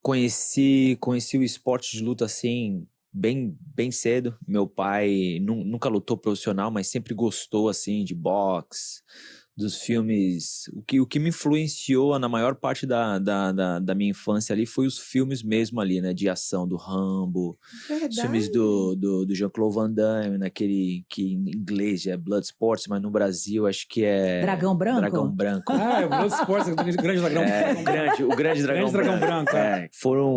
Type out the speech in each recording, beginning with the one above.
Conheci o esporte de luta assim bem cedo. Meu pai nunca lutou profissional, mas sempre gostou assim de boxe, dos filmes. O que me influenciou na maior parte da minha infância ali foi os filmes mesmo ali, né? De ação, do Rambo, os filmes do Jean-Claude Van Damme, naquele que em inglês é Bloodsport, mas no Brasil acho que é... Dragão Branco? Dragão Branco. Ah, é o Bloodsport, o grande dragão. O grande dragão branco.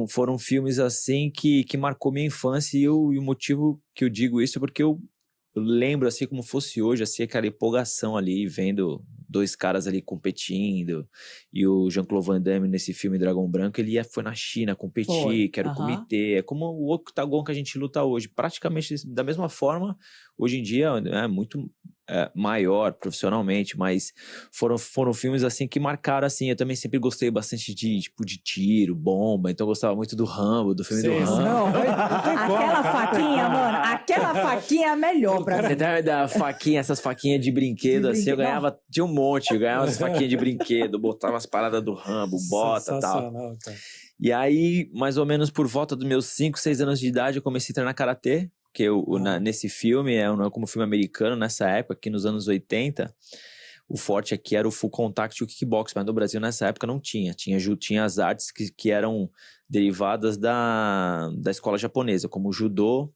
Foram filmes assim que marcou minha infância e o motivo que eu digo isso é porque eu lembro assim como fosse hoje, assim, aquela empolgação ali, vendo dois caras ali competindo, e o Jean-Claude Van Damme nesse filme Dragão Branco, ele foi na China competir, que era o comitê, é como o octagon que a gente luta hoje, praticamente da mesma forma, hoje em dia é muito maior profissionalmente, mas foram filmes assim que marcaram assim, eu também sempre gostei bastante de tiro, bomba, então eu gostava muito do Rambo, do filme do Rambo. Não, aquela faquinha, mano, aquela faquinha é a melhor pra mim. Você tá da faquinha, essas faquinhas de brinquedo, assim, eu ganhava, tinha um monte, eu ganhava as faquinhas de brinquedo, botava as paradas do Rambo, bota e tal. Cara. E aí, mais ou menos por volta dos meus 5, 6 anos de idade, eu comecei a treinar karatê, porque nesse filme, como filme americano, nessa época, aqui nos anos 80, o forte aqui era o full contact e o kickbox, mas no Brasil nessa época não tinha. Tinha as artes que eram derivadas da escola japonesa, como o judô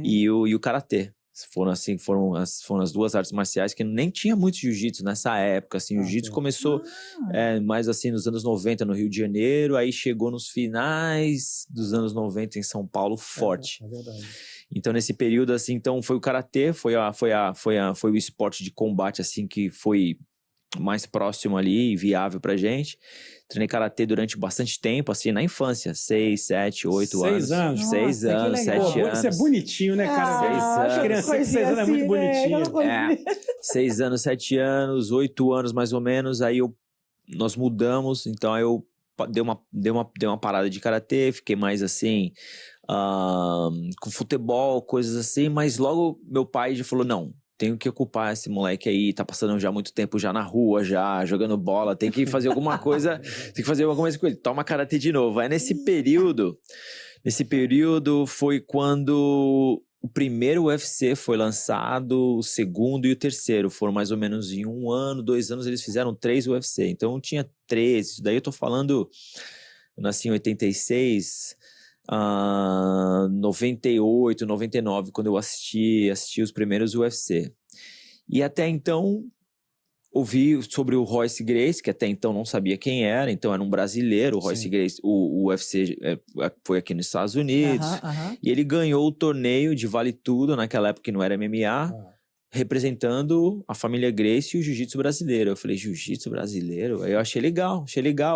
e o karatê. Foram as duas artes marciais que nem tinha muito jiu-jitsu nessa época, assim, o jiu-jitsu começou mais assim nos anos 90 no Rio de Janeiro, aí chegou nos finais dos anos 90 em São Paulo forte. É verdade. Então nesse período assim, então foi o karatê, foi o esporte de combate assim que foi mais próximo ali e viável pra gente. Treinei karatê durante bastante tempo, assim, na infância. 6, 7, 8 anos. 6 anos? 6 Nossa, anos, que 7 legal. anos. Isso é bonitinho, né, cara? 6 anos. Criança de 6 anos é muito bonitinho. 6 anos, 7 anos, 8 anos mais ou menos. Aí nós mudamos, então aí eu dei uma parada de karatê, fiquei mais assim, com futebol, coisas assim, mas logo meu pai já falou, não, tenho que ocupar esse moleque aí, tá passando já muito tempo já na rua, já jogando bola, tem que fazer alguma coisa, com ele, toma karatê de novo. Aí nesse período foi quando o primeiro UFC foi lançado, o segundo e o terceiro foram mais ou menos em 1 ano, 2 anos eles fizeram 3 UFC, então eu tinha 13, isso daí eu tô falando, eu nasci em 86, 98, 99, quando eu assisti os primeiros UFC. E até então, ouvi sobre o Royce Gracie, que até então não sabia quem era, então era um brasileiro, o Royce Gracie, o UFC foi aqui nos Estados Unidos, e ele ganhou o torneio de Vale Tudo, naquela época que não era MMA, representando a família Gracie e o jiu-jitsu brasileiro. Eu falei, jiu-jitsu brasileiro? Aí eu achei legal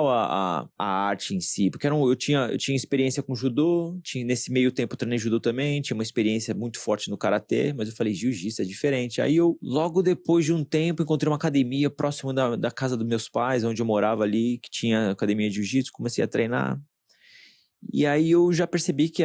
a arte em si, porque eu tinha experiência com judô, nesse meio tempo eu treinei judô também, tinha uma experiência muito forte no karatê, mas eu falei, jiu-jitsu é diferente. Aí eu, logo depois de um tempo, encontrei uma academia próximo da casa dos meus pais, onde eu morava ali, que tinha academia de jiu-jitsu, comecei a treinar. E aí eu já percebi que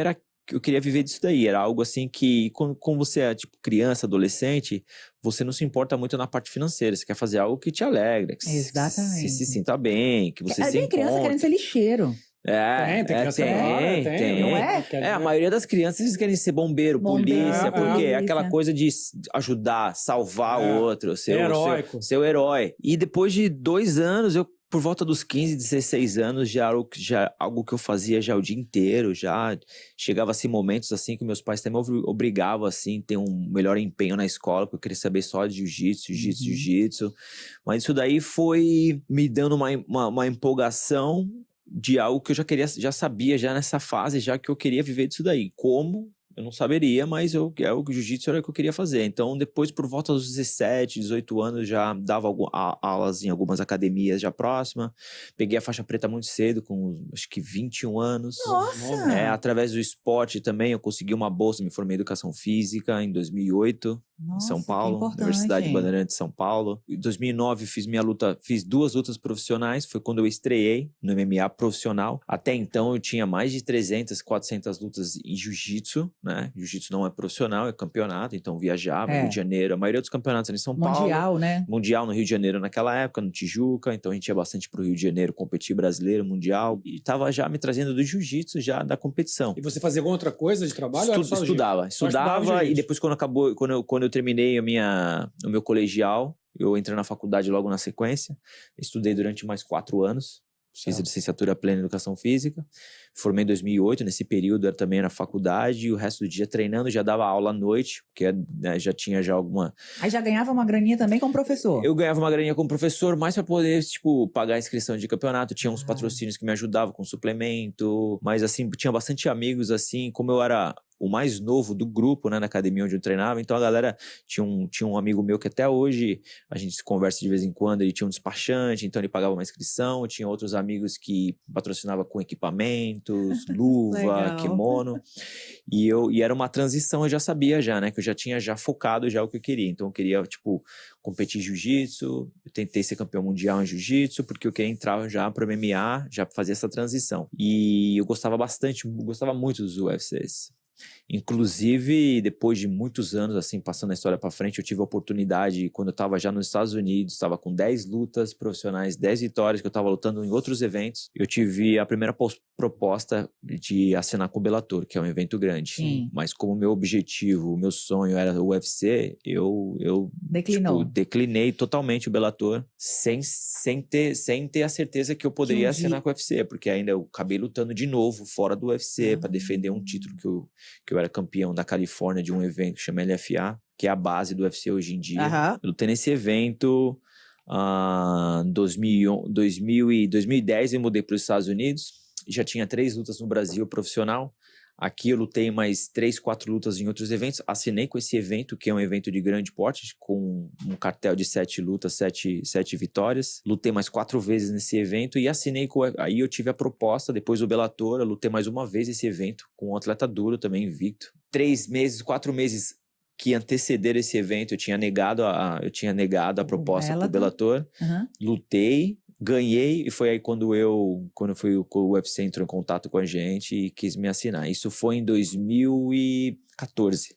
eu queria viver disso daí, era algo assim que, quando você é tipo criança, adolescente, você não se importa muito na parte financeira, você quer fazer algo que te alegra, que você se sinta bem, que você se Tem criança querendo ser lixeiro. Tem criança agora, tem. Não é? A maioria das crianças eles querem ser bombeiro, polícia, porque é aquela coisa de ajudar, salvar o outro, ser o herói. E depois de 2 anos, por volta dos 15, 16 anos, já algo que eu fazia já o dia inteiro, já chegava assim momentos assim que meus pais até me obrigavam assim a ter um melhor empenho na escola, porque eu queria saber só de jiu-jitsu, mas isso daí foi me dando uma empolgação de algo que eu já sabia já nessa fase, já que eu queria viver disso daí. Como? Eu não saberia, mas o jiu-jitsu era o que eu queria fazer. Então, depois, por volta dos 17, 18 anos, já dava aulas em algumas academias já próximas. Peguei a faixa preta muito cedo, com acho que 21 anos. Nossa! Através do esporte também, eu consegui uma bolsa, me formei em Educação Física em 2008. Nossa, em São Paulo, Universidade Bandeirantes de São Paulo. Em 2009 fiz 2 lutas profissionais, foi quando eu estreiei no MMA profissional. Até então eu tinha mais de 300, 400 lutas em jiu-jitsu, né? Jiu-jitsu não é profissional, é campeonato, então viajava no Rio de Janeiro. A maioria dos campeonatos era em São Paulo. Mundial, né? Mundial no Rio de Janeiro naquela época, no Tijuca, então a gente ia bastante pro Rio de Janeiro competir brasileiro, mundial, e tava já me trazendo do jiu-jitsu, já da competição. E você fazia alguma outra coisa de trabalho? Estudava e depois quando eu terminei o meu colegial, eu entrei na faculdade logo na sequência, estudei durante mais 4 anos, fiz a licenciatura plena em Educação Física, formei em 2008, nesse período eu também era faculdade, e o resto do dia treinando, já dava aula à noite, porque né, já tinha alguma... Aí já ganhava uma graninha também como professor? Eu ganhava uma graninha como professor, mais para poder, tipo, pagar a inscrição de campeonato, tinha uns patrocínios que me ajudavam com suplemento, mas assim, tinha bastante amigos, assim, como eu era o mais novo do grupo, né, na academia onde eu treinava, então a galera tinha um amigo meu que até hoje a gente se conversa de vez em quando, ele tinha um despachante, então ele pagava uma inscrição, tinha outros amigos que patrocinava com equipamentos, luva, kimono, e era uma transição, eu já sabia né, que eu já tinha focado o que eu queria, então eu queria, tipo, competir em jiu-jitsu, eu tentei ser campeão mundial em jiu-jitsu, porque eu queria entrar já para o MMA, já fazer essa transição, e eu gostava muito dos UFCs. Inclusive, depois de muitos anos, assim, passando a história para frente, eu tive a oportunidade, quando eu estava já nos Estados Unidos, estava com 10 lutas profissionais, 10 vitórias, que eu estava lutando em outros eventos, eu tive a primeira proposta de assinar com o Bellator, que é um evento grande. Sim. Mas como meu objetivo, o meu sonho era o UFC, eu tipo, declinei totalmente o Bellator, sem ter a certeza que eu poderia assinar com o UFC, porque ainda eu acabei lutando de novo fora do UFC, para defender um título que eu era campeão da Califórnia de um evento que chama LFA, que é a base do UFC hoje em dia. Eu lutei nesse evento em 2010 eu mudei para os Estados Unidos, já tinha 3 lutas no Brasil profissional. Aqui eu lutei mais 3, 4 lutas em outros eventos. Assinei com esse evento, que é um evento de grande porte, com um cartel de 7 lutas, 7 vitórias. Lutei mais 4 vezes nesse evento e assinei com... Aí eu tive a proposta, depois do Bellator, eu lutei mais uma vez esse evento, com um atleta duro também, invicto. 3 meses, 4 meses que antecederam esse evento, eu tinha negado a proposta pro Bellator. Lutei, ganhei, e foi aí quando o UFC entrou em contato com a gente e quis me assinar. Isso foi em 2014.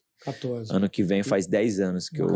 Ano que vem faz 10 anos que eu...